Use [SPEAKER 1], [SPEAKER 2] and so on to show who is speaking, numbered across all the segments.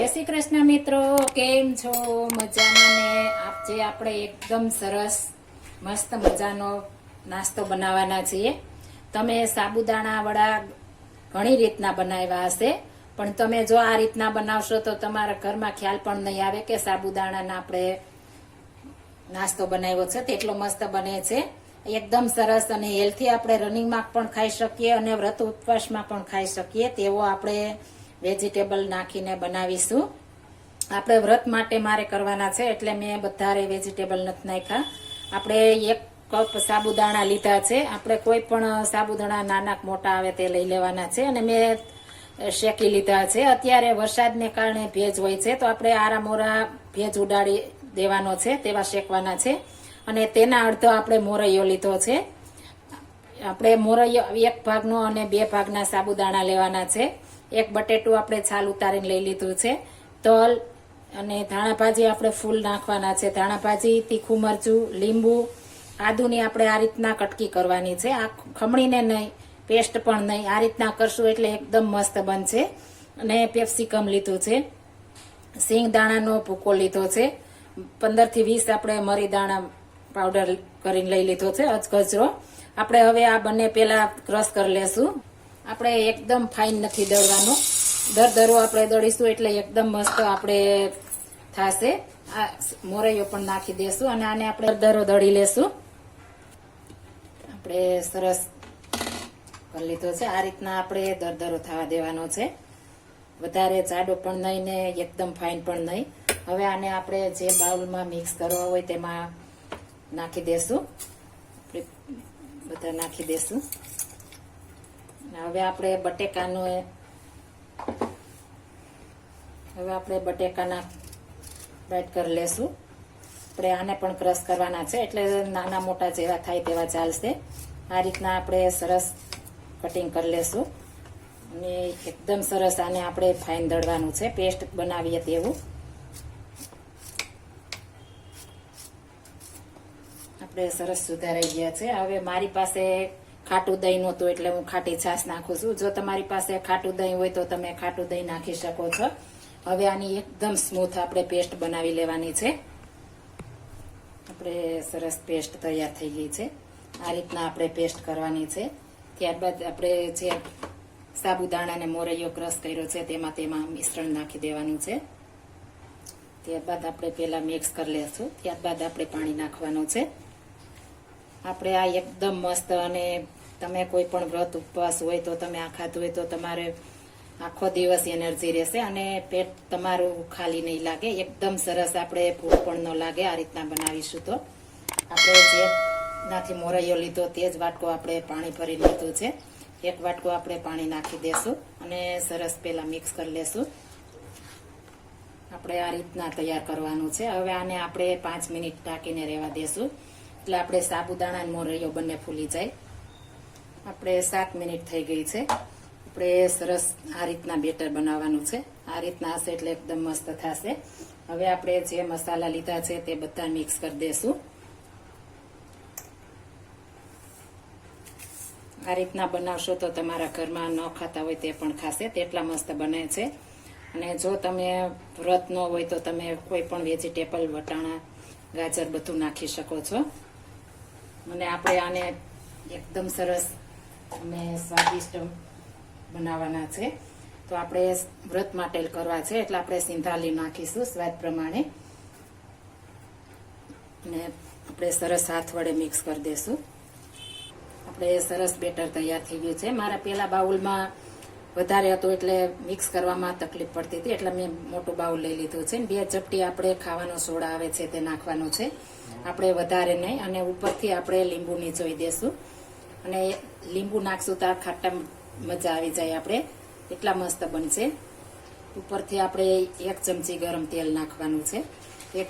[SPEAKER 1] શ્રી કૃષ્ણ મિત્રો, કેમ છો? મજામાં ને? આજે આપણે એકદમ સરસ મસ્ત મજાનો નાસ્તો બનાવવાના છીએ. તમે સાબુદાણા વડા ઘણી રીતના બનાવ્યા હશે, પણ તમે જો આ રીતના બનાવશો તો તમારા ઘરમાં ખ્યાલ પણ નહીં આવે કે સાબુદાણાના આપણે નાસ્તો બનાવ્યો છે. તેટલો મસ્ત બને છે, એકદમ સરસ અને હેલ્થી. આપણે રનિંગમાં પણ ખાઈ શકીએ અને વ્રત ઉપવાસમાં પણ ખાઈ શકીએ તેવો આપણે વેજીટેબલ નાખીને બનાવીશું. આપણે વ્રત માટે મારે કરવાના છે એટલે મેં વધારે વેજીટેબલ નથી નાખ્યા. આપણે 1 કપ સાબુદાણા લીધા છે. આપણે કોઈ પણ સાબુદાણા નાના મોટા આવે તે લઈ લેવાના છે અને મેં શેકી લીધા છે. અત્યારે વરસાદને કારણે ભેજ હોય છે તો આપણે આરામોરા ભેજ ઉડાડી દેવાનો છે તેવા શેકવાના છે. અને તેના અડધો આપણે મોરૈયો લીધો છે. આપણે મોરૈયો 1 ભાગનો અને 2 ભાગના સાબુદાણા લેવાના છે. 1 બટેટું આપણે છાલ ઉતારીને લઈ લીધું છે. તલ અને ધાણાભાજી આપણે ફૂલ નાખવાના છે. ધાણાભાજી, તીખું મરચું, લીંબુ, આદુની આપણે આ રીતના કટકી કરવાની છે. આ ખમણીને નહીં, પેસ્ટ પણ નહીં, આ રીતના કરશું એટલે એકદમ મસ્ત બનશે. અને પેપ્સિકમ લીધું છે. સિંગ દાણાનો ભૂકો લીધો છે. 15 થી 20 આપણે મરી દાણા પાવડર કરીને લઈ લીધો છે, અજગજરો. આપણે હવે આ બંને પેલા ક્રશ કરી લેશું. આપણે એકદમ ફાઇન નથી દળવાનું, દરદરો આપણે દળીશું એટલે એકદમ મસ્ત આપણે થશે. આ મોરૈયો પણ નાખી દેશું અને આને આપણે દરદરો દળી લેશું. આપણે સરસ કરી લીધો છે. આ રીતના આપણે દરદરો થવા દેવાનો છે, વધારે જાડો પણ નહીં ને એકદમ ફાઇન પણ નહીં. હવે આને આપણે જે બાઉલમાં મિક્સ કરવા હોય તેમાં નાખી દેશું. બધા નાખી દેશું. હવે આપણે બટેકાના બાઈટ કરી લેશું. આપણે આને પણ ક્રશ કરવાના છે એટલે નાના મોટા જેવા થાય તેવા ચાલશે. આ રીતના આપણે સરસ કટિંગ કરી લેશું અને એકદમ સરસ આને આપણે ફાઇન દળવાનું છે, પેસ્ટ બનાવીએ તેવું. આપણે સરસ સુધારાઈ ગયા છે. હવે મારી પાસે ખાટું દહીં નહોતું એટલે હું ખાટી છાશ નાખું છું. જો તમારી પાસે ખાટું દહીં હોય તો તમે ખાટું દહીં નાખી શકો છો. હવે આની એકદમ સ્મૂથ આપણે પેસ્ટ બનાવી લેવાની છે. આપણે સરસ પેસ્ટ તૈયાર થઈ ગઈ છે. આ રીતના આપણે પેસ્ટ કરવાની છે. ત્યારબાદ આપણે જે સાબુદાણાને મોરૈયો ક્રશ કર્યો છે તેમાં મિશ્રણ નાખી દેવાનું છે. ત્યારબાદ આપણે પહેલા મિક્સ કરી લેશું. ત્યારબાદ આપણે પાણી નાખવાનું છે. આપણે આ એકદમ મસ્ત, અને તમે કોઈ પણ વ્રત ઉપવાસ હોય તો તમે આ ખાધું હોય તો તમારે આખો દિવસ એનર્જી રહેશે અને પેટ તમારું ખાલી નહીં લાગે. એકદમ સરસ, આપણે ભૂખ પણ ન લાગે. આ રીતના બનાવીશું તો આપણે જેનાથી મોરૈયો લીધો તે જ વાટકો આપણે પાણી ભરી લીધું છે. 1 વાટકો આપણે પાણી નાખી દેશું અને સરસ પહેલા મિક્સ કરી લેશું. આપણે આ રીતના તૈયાર કરવાનું છે. હવે આને આપણે 5 મિનિટ ઢાંકીને રહેવા દેશું એટલે આપણે સાબુદાણા અને મોરૈયો બંને ફૂલી જાય. આપણે 7 મિનિટ થઈ ગઈ છે. આપણે સરસ આ રીતના બેટર બનાવવાનું છે. આ રીતના હશે એટલે એકદમ મસ્ત થશે. હવે આપણે જે મસાલા લીધા છે તે બધા મિક્સ કરી દેશું. આ રીતના બનાવશો તો તમારા ઘરમાં ન ખાતા હોય તે પણ ખાશે, તેટલા મસ્ત બને છે. અને જો તમે વ્રત ન હોય તો તમે કોઈ પણ વેજીટેબલ, વટાણા, ગાજર બધું નાખી શકો છો. અને આપણે આને એકદમ સરસ અને સ્વાદિષ્ટ બનાવવાના છે. તો આપણે વ્રત માટે કરવા છે એટલે આપણે સિંધાલી નાખીશું સ્વાદ પ્રમાણે અને આપણે સરસ હાથ વડે મિક્સ કરી દેશું. આપણે સરસ બેટર તૈયાર થઈ ગયું છે. મારા પેલા બાઉલમાં વધારે હતું એટલે મિક્સ કરવામાં તકલીફ પડતી હતી એટલે મેં મોટું બાઉલ લઈ લીધું છે. 2 ચપટી આપણે ખાવાનો સોડા આવે છે તે નાખવાનો છે, આપણે વધારે નહીં. અને ઉપરથી આપણે લીંબુ નીચોઈ દેશું અને લીંબુ નાખશું તો આ ખાટા મજા આવી જાય. આપણે એટલા મસ્ત બનશે. ઉપરથી આપણે 1 ચમચી ગરમ તેલ નાખવાનું છે, 1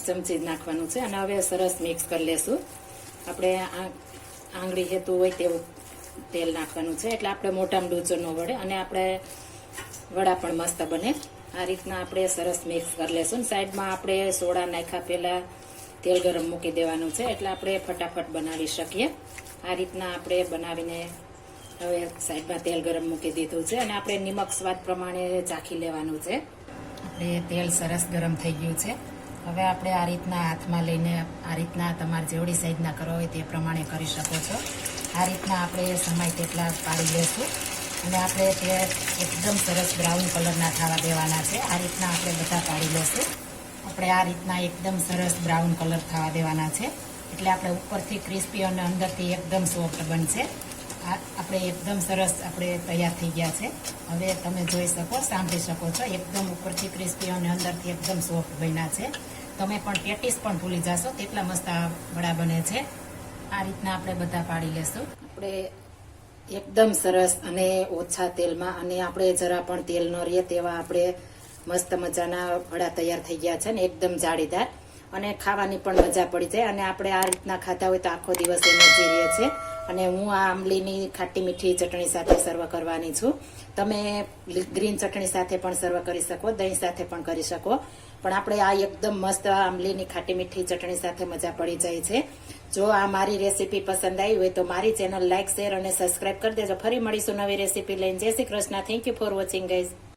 [SPEAKER 1] ચમચી નાખવાનું છે. અને હવે સરસ મિક્સ કરી લેશું. આપણે આંગળી હેતું હોય તેવું તેલ નાખવાનું છે એટલે આપણે મોઢામાં ડૂચો ન વળે અને આપણે વડા પણ મસ્ત બને. આ રીતના આપણે સરસ મિક્સ કરી લેશું. સાઈડમાં આપણે સોડા નાખ્યા પહેલા તેલ ગરમ મૂકી દેવાનું છે એટલે આપણે ફટાફટ બનાવી શકીએ. આ રીતના આપણે બનાવીને હવે સાઈડમાં તેલ ગરમ મૂકી દીધું છે અને આપણે નિમક સ્વાદ પ્રમાણે ચાખી લેવાનું છે. આપણે તેલ સરસ ગરમ થઈ ગયું છે. હવે આપણે આ રીતના હાથમાં લઈને આ રીતના તમારે જેવડી સાઈઝના કરવા હોય તે પ્રમાણે કરી શકો છો. આ રીતના આપણે સમાય તેટલા પાડી લેશું અને આપણે તે એકદમ સરસ બ્રાઉન કલરના થવા દેવાના છે. આ રીતના આપણે બધા પાડી લેશું. આપણે આ રીતના એકદમ સરસ બ્રાઉન કલર થવા દેવાના છે એટલે આપણે ઉપરથી ક્રિસ્પી અને અંદરથી એકદમ સોફ્ટ બનશે. આપણે એકદમ સરસ આપણે તૈયાર થઈ ગયા છે. હવે તમે જોઈ શકો, સાંભળી શકો છો, એકદમ ઉપરથી ક્રિસ્પી અને અંદરથી એકદમ સોફ્ટ બન્યા છે. તમે પણ પેટીસ પણ ભૂલી જશો તેટલા મસ્ત આ વડા બને છે. આ રીતના આપણે બધા પાડી લેશું. આપણે એકદમ સરસ અને ઓછા તેલમાં અને આપણે જરા પણ તેલ ન રહે તેવા આપણે મસ્ત મજાના વડા તૈયાર થઈ ગયા છે ને એકદમ જાળીદાર અને ખાવાની પણ મજા પડી જાય. અને આપણે આ રીતના ખાતા હોય તો આખો દિવસ એનર્જી રહે છે. અને હું આ આંબલીની ખાટી મીઠી ચટણી સાથે સર્વ કરવાની છું. તમે ગ્રીન ચટણી સાથે પણ સર્વ કરી શકો, દહીં સાથે પણ કરી શકો, પણ આપણે આ એકદમ મસ્ત આંબલીની ખાટી મીઠી ચટણી સાથે મજા પડી જાય છે. જો આ મારી રેસીપી પસંદ આવી હોય તો મારી ચેનલ લાઈક, શેર અને સબસ્ક્રાઇબ કરી દેજો. ફરી મળીશું નવી રેસીપી લઈને. જય Shri Krishna. Thank you for watching guys.